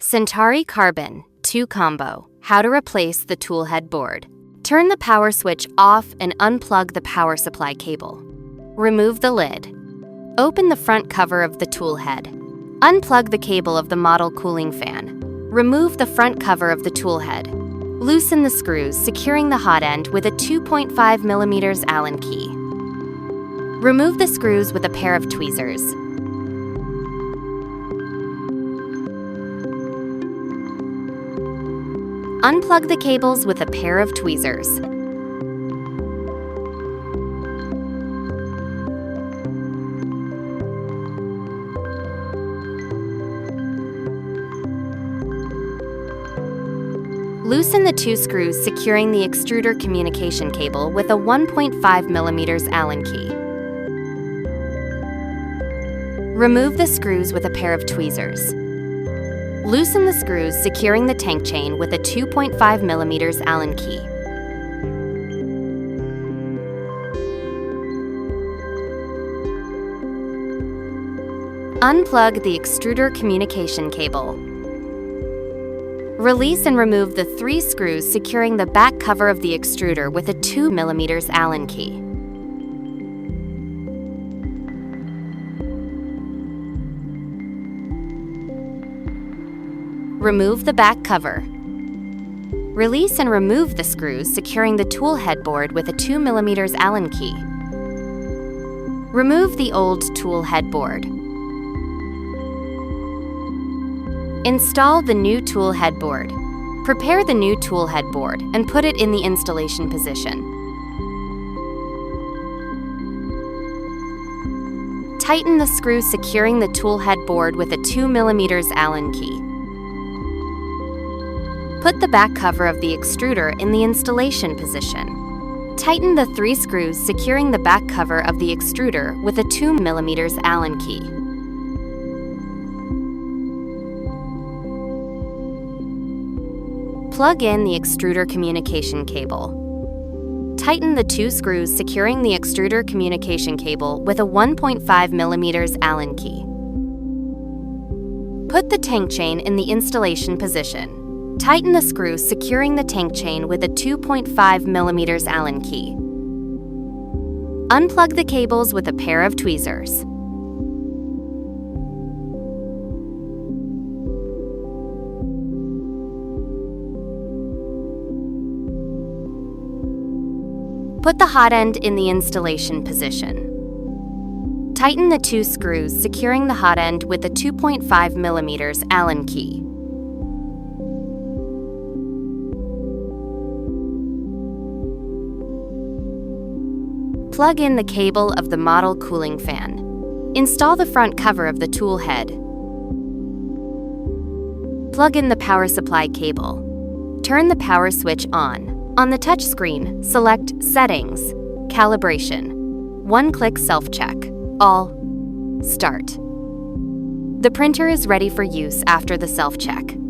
Centauri Carbon 2 Combo. How to replace the tool head board. Turn the power switch off and unplug the power supply cable. Remove the lid. Open the front cover of the tool head. Unplug the cable of the model cooling fan. Remove the front cover of the tool head. Loosen the screws, securing the hot end with a 2.5 mm Allen key. Remove the screws with a pair of tweezers. Unplug the cables with a pair of tweezers. Loosen the two screws securing the extruder communication cable with a 1.5 mm Allen key. Remove the screws with a pair of tweezers. Loosen the screws securing the tank chain with a 2.5 mm Allen key. Unplug the extruder communication cable. Release and remove the 3 screws securing the back cover of the extruder with a 2 mm Allen key. Remove the back cover. Release and remove the screws securing the tool headboard with a 2 mm Allen key. Remove the old tool headboard. Install the new tool headboard. Prepare the new tool headboard and put it in the installation position. Tighten the screw securing the tool headboard with a 2 mm Allen key. Put the back cover of the extruder in the installation position. Tighten the 3 screws securing the back cover of the extruder with a 2 mm Allen key. Plug in the extruder communication cable. Tighten the 2 screws securing the extruder communication cable with a 1.5 mm Allen key. Put the tank chain in the installation position. Tighten the screws securing the tank chain with a 2.5 mm Allen key. Unplug the cables with a pair of tweezers. Put the hot end in the installation position. Tighten the 2 screws securing the hot end with a 2.5 mm Allen key. Plug in the cable of the model cooling fan. Install the front cover of the tool head. Plug in the power supply cable. Turn the power switch on. On the touch screen, select Settings, Calibration, One-Click Self-Check, All, Start. The printer is ready for use after the self-check.